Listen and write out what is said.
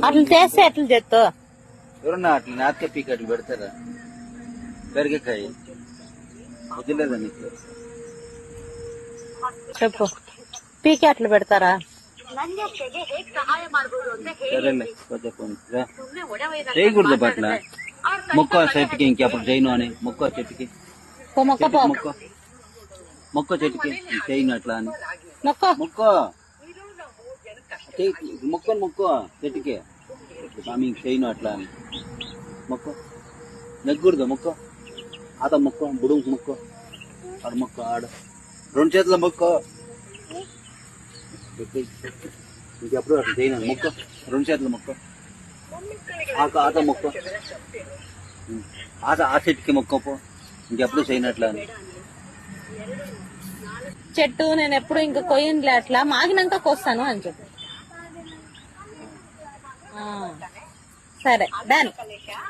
అట్లా చేస్తే ఎట్లా చేస్తావు? ఎవరన్నా అట్లా నాటక పీక్ అట్లా పెడతారా? పెరిగకాయ వదిలేదా నీకు? చెప్పు, పీకి అట్లా పెడతారా? సరేలే చేయకూడదు అట్లా. మొక్క చెట్టుకి ఇంకెప్పుడు చేయను అని మొక్క చెట్టుకి మొక్క మొక్క మొక్క చెట్టుకి చేయను అట్లా అని మొక్క మొక్క మొక్క మొక్క చెట్టుకి స్వామి చేయను అట్లా అని మొక్క నెగ్గకూడదు. మొక్క ఆత మొక్క బుడుగు మొక్క ఆడ మొక్క ఆడ 2 చేతుల మొక్క ఇంకెప్పుడు అట్లా చేయను మొక్క 2 చేతుల మొక్క ఆత మొక్క ఆత ఆ చెట్టుకి మొక్క ఇంకెప్పుడు చేయనట్లా అని. చెట్టు నేను ఎప్పుడు ఇంకా కొయ్యనులే, అట్లా మాగినాక కోస్తాను అని చెప్పు. సరే డన్.